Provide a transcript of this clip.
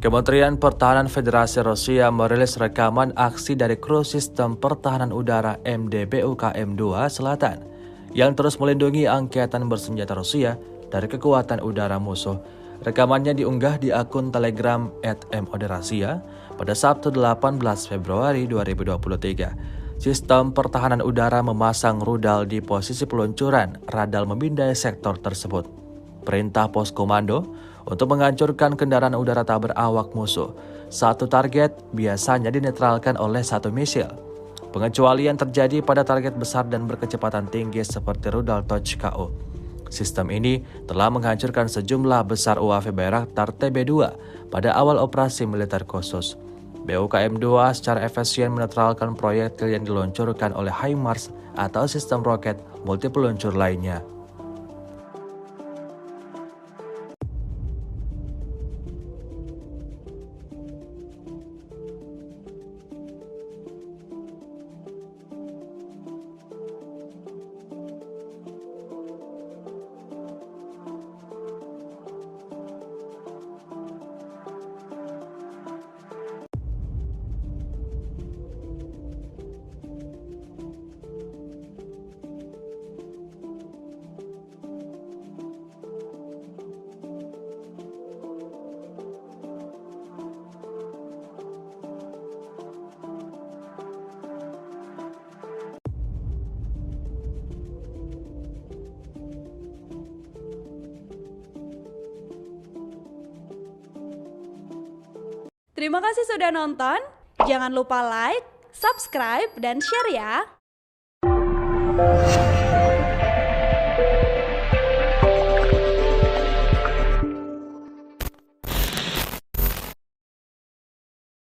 Kementerian Pertahanan Federasi Rusia merilis rekaman aksi dari kru Sistem Pertahanan Udara MDBUKM-2 Selatan yang terus melindungi angkatan bersenjata Rusia dari kekuatan udara musuh. Rekamannya diunggah di akun Telegram @MODRasia pada Sabtu 18 Februari 2023. Sistem pertahanan udara memasang rudal di posisi peluncuran radal memindai sektor tersebut. Perintah pos komando untuk menghancurkan kendaraan udara tak berawak musuh. Satu target biasanya dinetralkan oleh satu misil. Pengecualian terjadi pada target besar dan berkecepatan tinggi seperti rudal Tochka-U. Sistem ini telah menghancurkan sejumlah besar UAV Bayraktar TB2 pada awal operasi militer khusus. BUKM-2 secara efisien menetralkan proyektil yang diluncurkan oleh HIMARS atau sistem roket multi peluncur lainnya. Terima kasih sudah nonton. Jangan lupa like, subscribe, dan share ya.